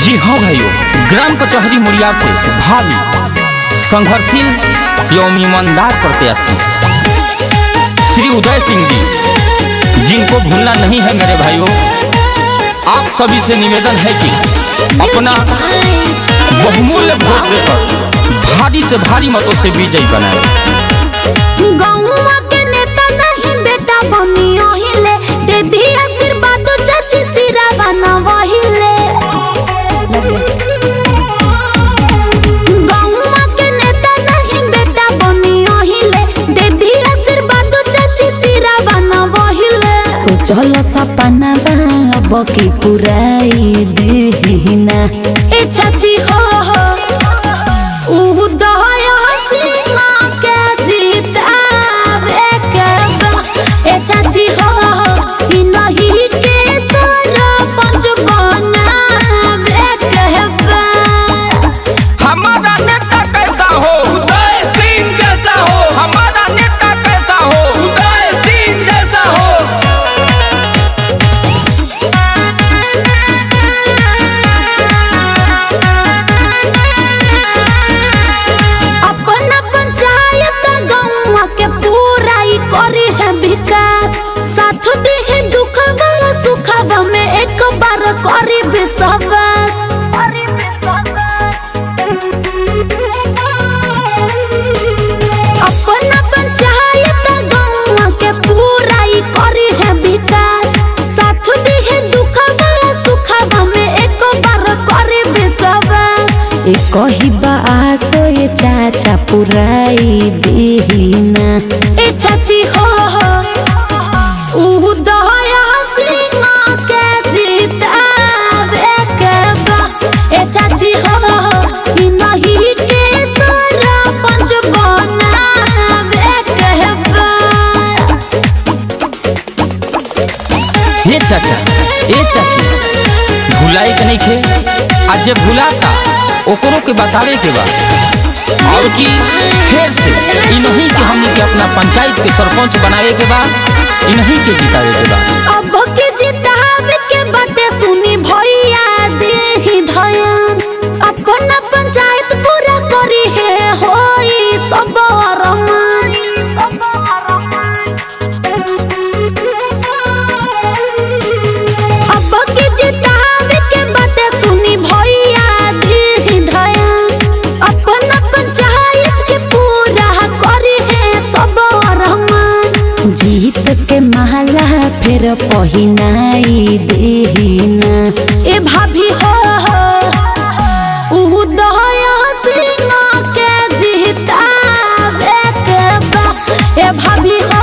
जी हाँ भाइयों, ग्राम कचहरी मुड़िया से भावी संघर्षशील एवं ईमानदार प्रत्याशी श्री उदय सिंह जी, जिनको भूलना नहीं है मेरे भाइयों। आप सभी से निवेदन है कि अपना बहुमूल्य वोट देकर भारी से भारी मतों से विजयी बनाए। के नेता नहीं बेटा बनियो हिले, दे दी आशीर्वाद चाची सिरा बनवा हिले। गौवा के नेता नहीं बेटा बनियो हिले, दे दी आशीर्वाद चाची सिरा बनवा हिले। तो चलो सपना अब की पुराई देना ए चाची हो उदय सिंह के जीतावे के ए चाची हो नहीं के सरपंच बनावे के हमारा नेता कैसा हो उदय सिंह जैसा हो, हमारा नेता कैसा हो उदय सिंह जैसा हो। अपना पंचायत गौवा के पूरा ही करी है विकास, साथ दी है दुखवा सुखवा में एक बार करी विश्वास। अपना पंचायत गौवा के पूरा ही करी है विकास, साथ दी है दुखवा सुखवा में एक बार करी विश्वास। एक ही बास ये चाचा पुराई देना ए चाची हो उदय सिंह के जीतावे के ए चाची हो नहीं के सरपंच बनावे के हे चाचा ए चाची भुलाई के नहीं खे, आज भुलाता ओकरों के बतावे के बाद और कि फिर से इन्हीं के हमने के अपना पंचायत के सरपंच बनावे के बाद इन्हीं के जितावे के बाद अब के जितावे के बाटे सुनी भैया देही धयान, अपना पंचायत पूरा करी है होई सब अरमान। अब के जितावे के बाटे सुनी भैया देही धयान, अपना पंचायत के पूरा करी है सब अरमान। जीत के महला फिर पहिनाई देना ए भाभी हो उदय सिंह के जीतावे के ए भाभी हो